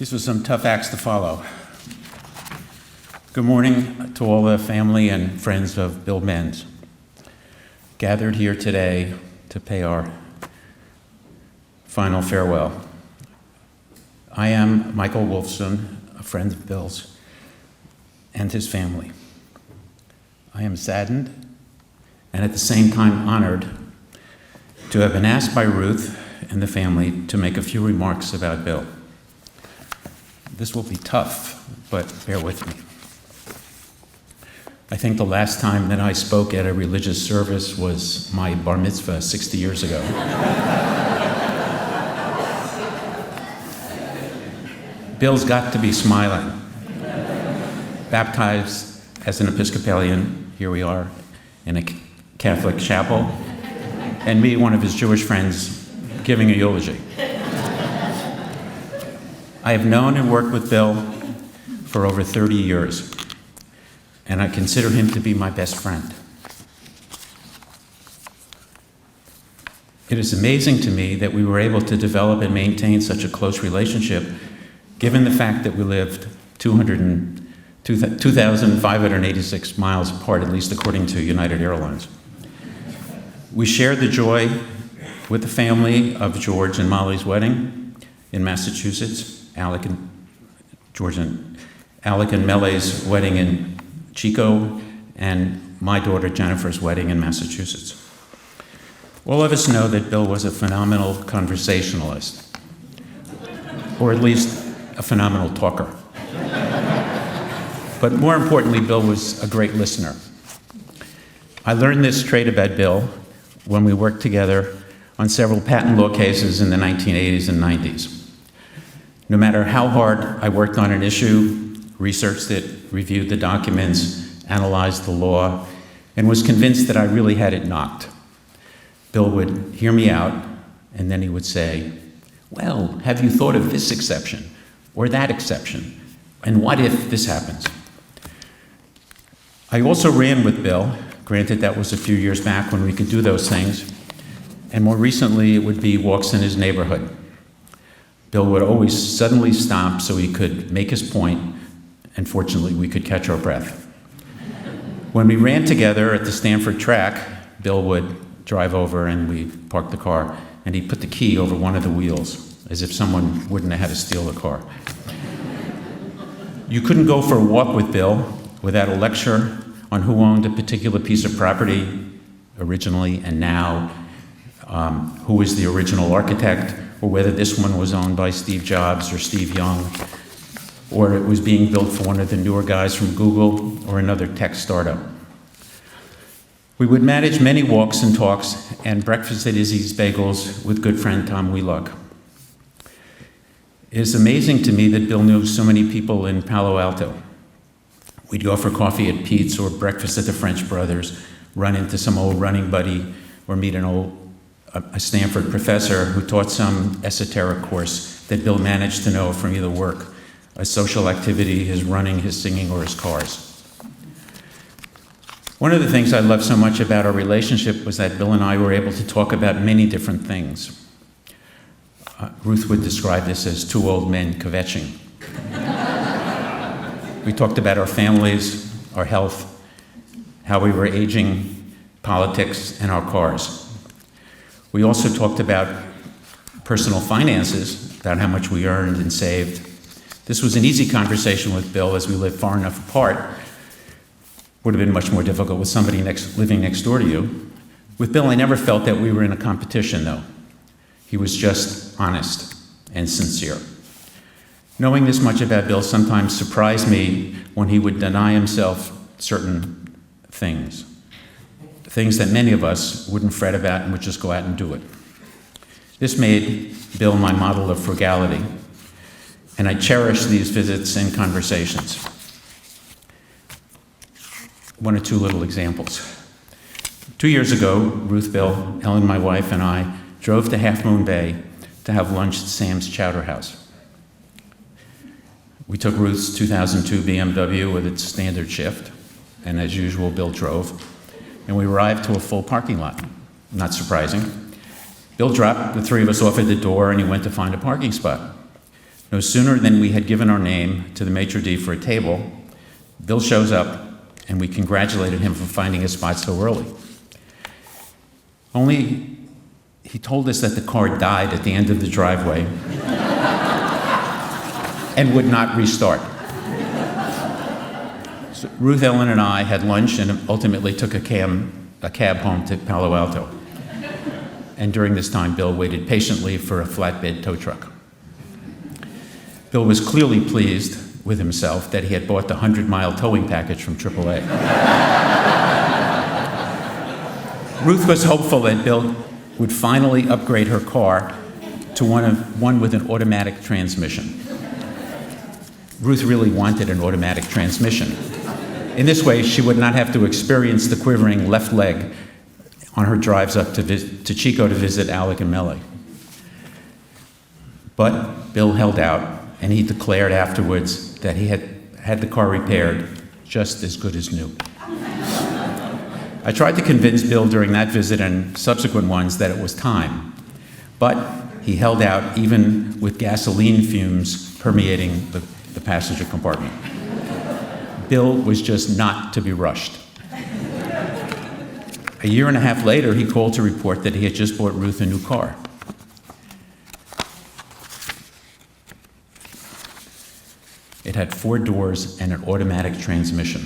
These were some tough acts to follow. Good morning to all the family and friends of Bill Benz, gathered here today to pay our final farewell. I am Michael Wolfson, a friend of Bill's and his family. I am saddened and at the same time honored to have been asked by Ruth and the family to make a few remarks about Bill. This will be tough, but bear with me. I think the last time that I spoke at a religious service was my bar mitzvah 60 years ago. Bill's got to be smiling. Baptized as an Episcopalian, here we are in a Catholic chapel, and me, one of his Jewish friends, giving a eulogy. I have known and worked with Bill for over 30 years, and I consider him to be my best friend. It is amazing to me that we were able to develop and maintain such a close relationship, given the fact that we lived 2,586 miles apart, at least according to United Airlines. We shared the joy with the family of George and Molly's wedding in Massachusetts, Alec and Mele's wedding in Chico, and my daughter Jennifer's wedding in Massachusetts. All of us know that Bill was a phenomenal conversationalist, or at least a phenomenal talker. But more importantly, Bill was a great listener. I learned this trait about Bill when we worked together on several patent law cases in the 1980s and 90s. No matter how hard I worked on an issue, researched it, reviewed the documents, analyzed the law, and was convinced that I really had it knocked, Bill would hear me out, and then he would say, "Well, have you thought of this exception or that exception? And what if this happens?" I also ran with Bill. Granted, that was a few years back when we could do those things. And more recently, it would be walks in his neighborhood. Bill would always suddenly stop so he could make his point, and fortunately, we could catch our breath. When we ran together at the Stanford track, Bill would drive over and we parked the car, and he'd put the key over one of the wheels, as if someone wouldn't have had to steal the car. You couldn't go for a walk with Bill without a lecture on who owned a particular piece of property originally and now, who was the original architect, or whether this one was owned by Steve Jobs or Steve Young, or it was being built for one of the newer guys from Google or another tech startup. We would manage many walks and talks and breakfast at Izzy's Bagels with good friend Tom Wheelock. It is amazing to me that Bill knew so many people in Palo Alto. We'd go for coffee at Pete's or breakfast at the French Brothers, run into some old running buddy, or meet a Stanford professor who taught some esoteric course that Bill managed to know from either work, a social activity, his running, his singing, or his cars. One of the things I loved so much about our relationship was that Bill and I were able to talk about many different things. Ruth would describe this as two old men kvetching. We talked about our families, our health, how we were aging, politics, and our cars. We also talked about personal finances, about how much we earned and saved. This was an easy conversation with Bill as we lived far enough apart. Would have been much more difficult with somebody living next door to you. With Bill, I never felt that we were in a competition, though. He was just honest and sincere. Knowing this much about Bill sometimes surprised me when he would deny himself certain things that many of us wouldn't fret about and would just go out and do it. This made Bill my model of frugality, and I cherish these visits and conversations. One or two little examples. 2 years ago, Ruth, Bill, Ellen, my wife, and I drove to Half Moon Bay to have lunch at Sam's Chowder House. We took Ruth's 2002 BMW with its standard shift, and as usual, Bill drove, and we arrived to a full parking lot. Not surprising. Bill dropped the three of us off at the door, and he went to find a parking spot. No sooner than we had given our name to the maitre d' for a table, Bill shows up, and we congratulated him for finding a spot so early. Only he told us that the car died at the end of the driveway and would not restart. So Ruth Ellen and I had lunch and ultimately took a cab home to Palo Alto. And during this time, Bill waited patiently for a flatbed tow truck. Bill was clearly pleased with himself that he had bought the 100-mile towing package from AAA. Ruth was hopeful that Bill would finally upgrade her car to one with an automatic transmission. Ruth really wanted an automatic transmission. In this way, she would not have to experience the quivering left leg on her drives up to Chico to visit Alec and Mellie. But Bill held out, and he declared afterwards that he had the car repaired just as good as new. I tried to convince Bill during that visit and subsequent ones that it was time, but he held out even with gasoline fumes permeating the passenger compartment. Bill was just not to be rushed. A year and a half later, he called to report that he had just bought Ruth a new car. It had 4 doors and an automatic transmission.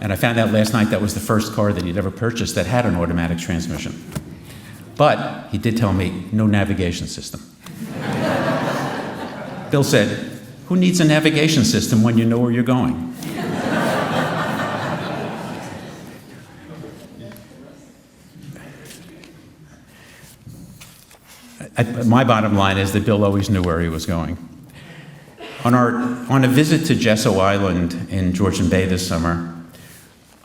And I found out last night that was the first car that he'd ever purchased that had an automatic transmission. But he did tell me, no navigation system. Bill said, "Who needs a navigation system when you know where you're going?" My bottom line is that Bill always knew where he was going. On a visit to Jesso Island in Georgian Bay this summer,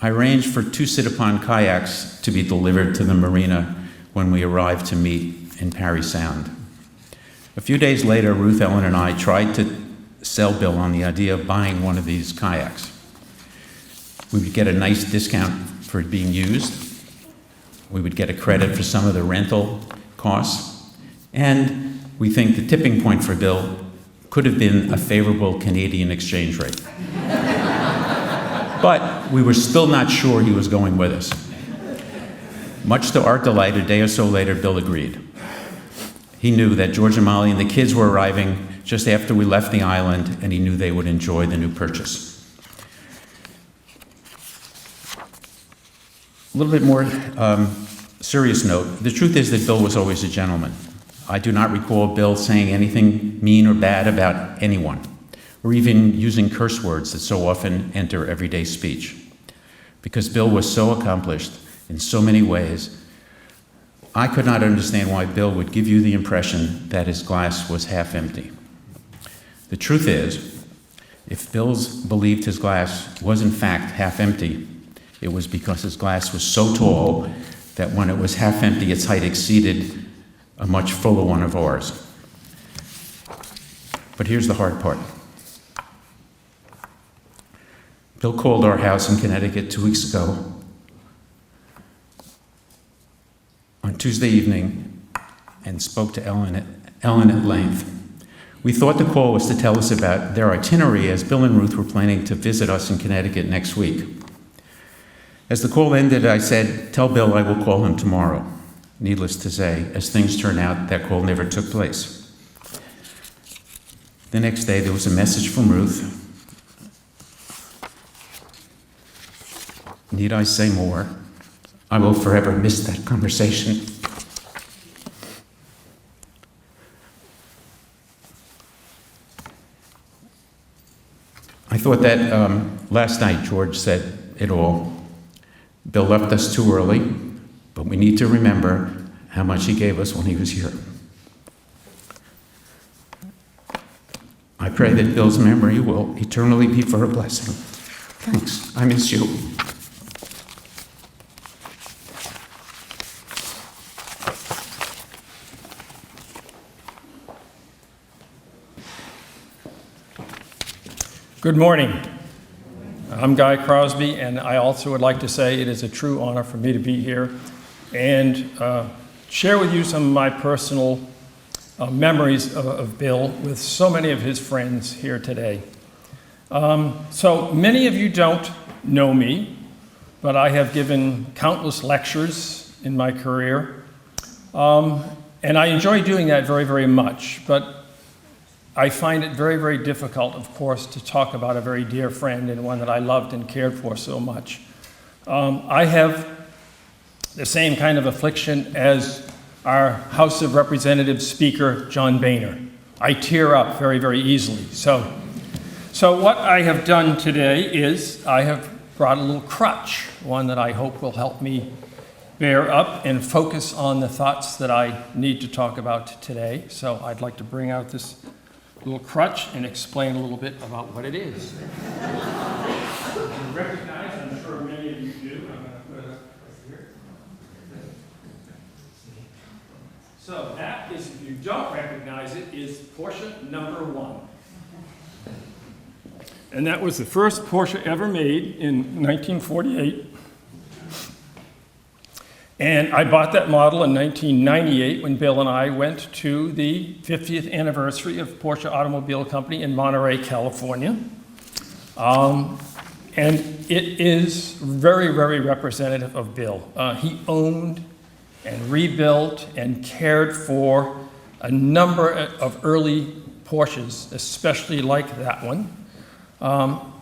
I arranged for 2 sit-upon kayaks to be delivered to the marina when we arrived to meet in Parry Sound. A few days later, Ruth Ellen and I tried to sell Bill on the idea of buying one of these kayaks. We would get a nice discount for it being used. We would get a credit for some of the rental costs. And we think the tipping point for Bill could have been a favorable Canadian exchange rate. But we were still not sure he was going with us. Much to our delight, a day or so later, Bill agreed. He knew that George and Molly and the kids were arriving just after we left the island, and he knew they would enjoy the new purchase. A little bit more serious note. The truth is that Bill was always a gentleman. I do not recall Bill saying anything mean or bad about anyone, or even using curse words that so often enter everyday speech. Because Bill was so accomplished in so many ways, I could not understand why Bill would give you the impression that his glass was half empty. The truth is, if Bill believed his glass was in fact half empty, it was because his glass was so tall that when it was half empty, its height exceeded a much fuller one of ours. But here's the hard part. Bill called our house in Connecticut 2 weeks ago on Tuesday evening and spoke to Ellen at length. We thought the call was to tell us about their itinerary as Bill and Ruth were planning to visit us in Connecticut next week. As the call ended, I said, "Tell Bill I will call him tomorrow." Needless to say, as things turn out, that call never took place. The next day, there was a message from Ruth. Need I say more? I will forever miss that conversation. I thought that last night George said it all. Bill left us too early, but we need to remember how much he gave us when he was here. I pray that Bill's memory will eternally be for a blessing. Thanks. I miss you. Good morning. I'm Guy Crosby, and I also would like to say it is a true honor for me to be here and share with you some of my personal memories of Bill with so many of his friends here today. So many of you don't know me, but I have given countless lectures in my career, and I enjoy doing that very, very much, but I find it very, very difficult, of course, to talk about a very dear friend and one that I loved and cared for so much. I have the same kind of affliction as our House of Representatives Speaker, John Boehner. I tear up very, very easily. So what I have done today is I have brought a little crutch, one that I hope will help me bear up and focus on the thoughts that I need to talk about today. So I'd like to bring out this little crutch and explain a little bit about what it is. You recognize, I'm sure many of you do. I'm going to put it up right here. So that is, if you don't recognize it, is Porsche number 1. And that was the first Porsche ever made in 1948. And I bought that model in 1998 when Bill and I went to the 50th anniversary of Porsche Automobile Company in Monterey, California. And it is very, very representative of Bill. He owned and rebuilt and cared for a number of early Porsches, especially like that one.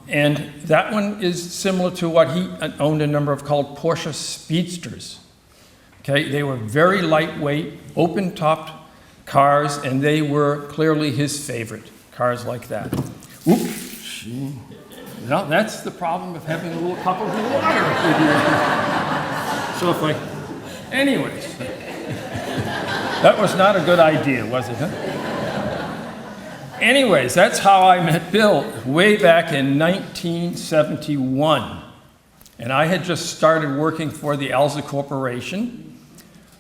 And that one is similar to what he owned a number of called Porsche Speedsters. Okay, they were very lightweight, open-topped cars, and they were clearly his favorite, cars like that. Oops. Well, that's the problem of having a little cup of water with you. So if I, anyways, that was not a good idea, was it, huh? Anyways, that's how I met Bill way back in 1971. And I had just started working for the Alto Corporation.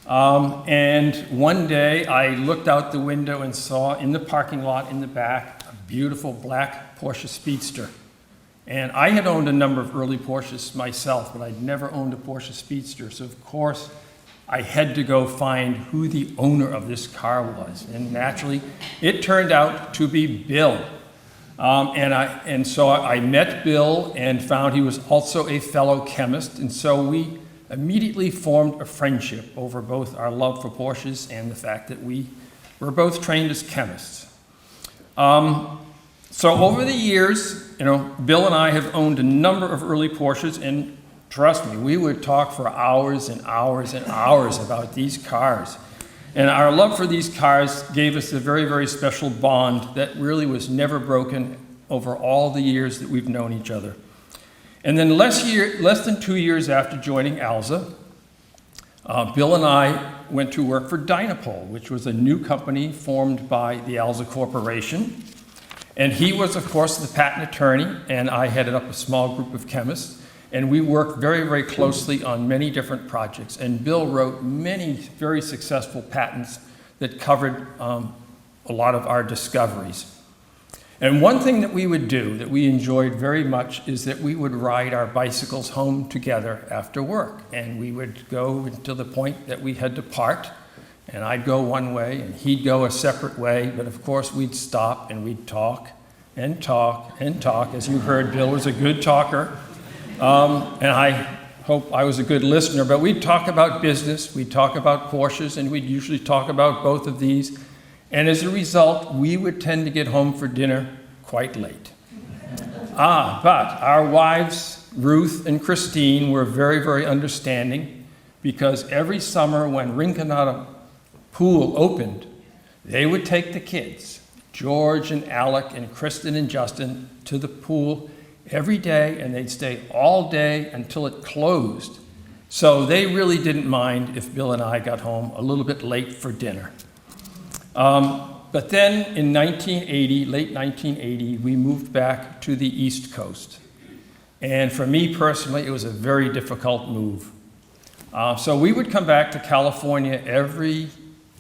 And one day I looked out the window and saw in the parking lot in the back a beautiful black Porsche Speedster. And I had owned a number of early Porsches myself, but I'd never owned a Porsche Speedster. So of course, I had to go find who the owner of this car was. And naturally, it turned out to be Bill. And so I met Bill and found he was also a fellow chemist. And so we immediately formed a friendship over both our love for Porsches and the fact that we were both trained as chemists. So over the years, Bill and I have owned a number of early Porsches, and trust me, we would talk for hours and hours and hours about these cars. And our love for these cars gave us a very, very special bond that really was never broken over all the years that we've known each other. And then less than 2 years after joining Alza, Bill and I went to work for Dynapol, which was a new company formed by the Alza Corporation. And he was, of course, the patent attorney, and I headed up a small group of chemists. And we worked very, very closely on many different projects. And Bill wrote many very successful patents that covered a lot of our discoveries. And one thing that we would do that we enjoyed very much is that we would ride our bicycles home together after work. And we would go to the point that we had to part. And I'd go one way and he'd go a separate way. But of course, we'd stop and we'd talk and talk and talk. As you heard, Bill was a good talker. And I hope I was a good listener. But we'd talk about business, we'd talk about Porsches, and we'd usually talk about both of these. And as a result, we would tend to get home for dinner quite late. But our wives, Ruth and Christine, were very, very understanding, because every summer when Rinconada Pool opened, they would take the kids, George and Alec and Kristen and Justin, to the pool every day, and they'd stay all day until it closed. So they really didn't mind if Bill and I got home a little bit late for dinner. But then in 1980, late 1980, we moved back to the East Coast. And for me personally, it was a very difficult move. So we would come back to California every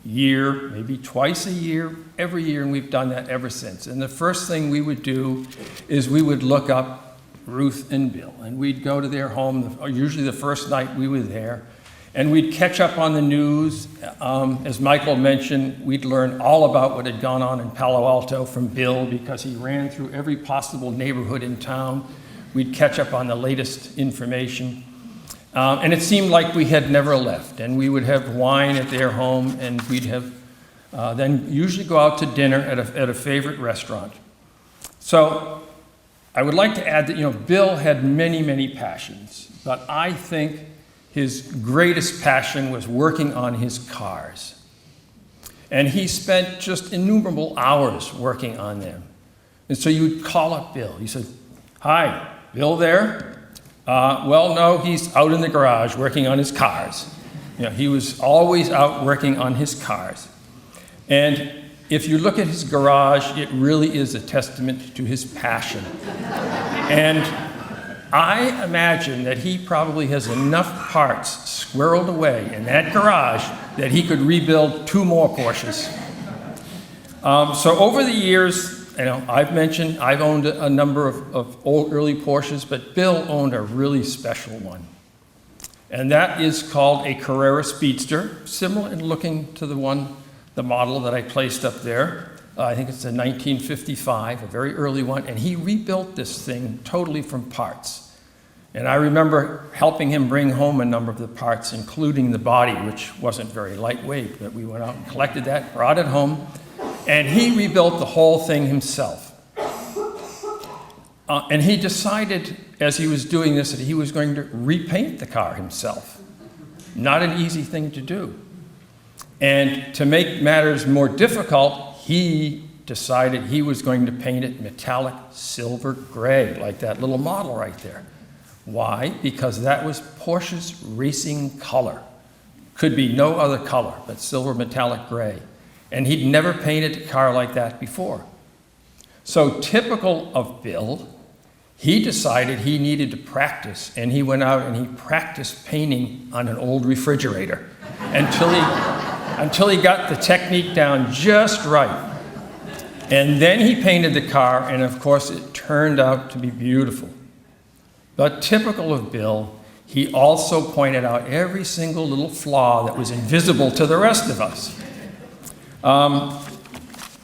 year, maybe twice a year, every year, and we've done that ever since. And the first thing we would do is we would look up Ruth and Bill, and we'd go to their home, usually the first night we were there, And we'd catch up on the news. As Michael mentioned, we'd learn all about what had gone on in Palo Alto from Bill because he ran through every possible neighborhood in town. We'd catch up on the latest information. And it seemed like we had never left. And we would have wine at their home, and we'd have then usually go out to dinner at a favorite restaurant. So I would like to add that, Bill had many, many passions, but I think his greatest passion was working on his cars. And he spent just innumerable hours working on them. And so you would call up Bill. You said, "Hi, Bill there?" Well, no, he's out in the garage working on his cars. He was always out working on his cars. And if you look at his garage, it really is a testament to his passion. And I imagine that he probably has enough parts squirreled away in that garage that he could rebuild 2 more Porsches. So over the years, I've owned a number of old early Porsches, but Bill owned a really special one. And that is called a Carrera Speedster, similar in looking to the model that I placed up there. I think it's a 1955, a very early one, and he rebuilt this thing totally from parts. And I remember helping him bring home a number of the parts, including the body, which wasn't very lightweight, but we went out and collected that, brought it home, and he rebuilt the whole thing himself. And he decided, as he was doing this, that he was going to repaint the car himself. Not an easy thing to do. And to make matters more difficult, he decided he was going to paint it metallic silver gray, like that little model right there. Why? Because that was Porsche's racing color. Could be no other color but silver metallic gray. And he'd never painted a car like that before. So typical of Bill, he decided he needed to practice, and he went out and he practiced painting on an old refrigerator until he got the technique down just right. And then he painted the car, and of course it turned out to be beautiful. But typical of Bill, he also pointed out every single little flaw that was invisible to the rest of us.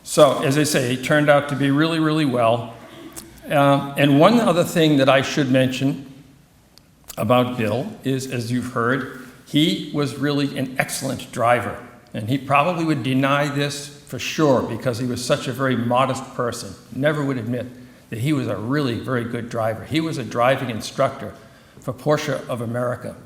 So, as I say, it turned out to be really, really well. And one other thing that I should mention about Bill is, as you've heard, he was really an excellent driver. And he probably would deny this for sure because he was such a very modest person. Never would admit that he was a really very good driver. He was a driving instructor for Porsche of America.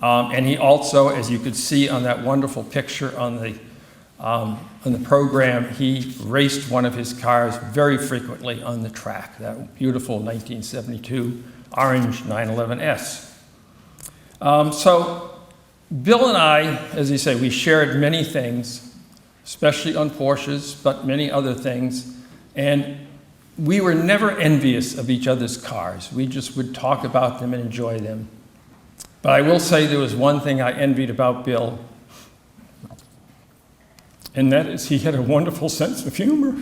And he also, as you could see on that wonderful picture on the program, he raced one of his cars very frequently on the track, that beautiful 1972 orange 911S. So Bill and I, as you say, we shared many things, especially on Porsches, but many other things. And we were never envious of each other's cars. We just would talk about them and enjoy them. But I will say there was one thing I envied about Bill, and that is he had a wonderful sense of humor.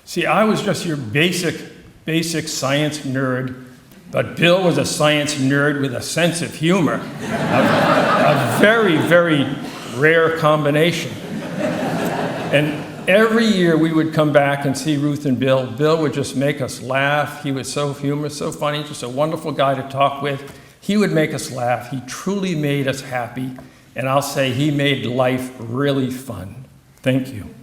See, I was just your basic science nerd, but Bill was a science nerd with a sense of humor. A very, very rare combination. And every year we would come back and see Ruth and Bill. Bill would just make us laugh. He was so humorous, so funny, just a wonderful guy to talk with. He would make us laugh. He truly made us happy. And I'll say he made life really fun. Thank you.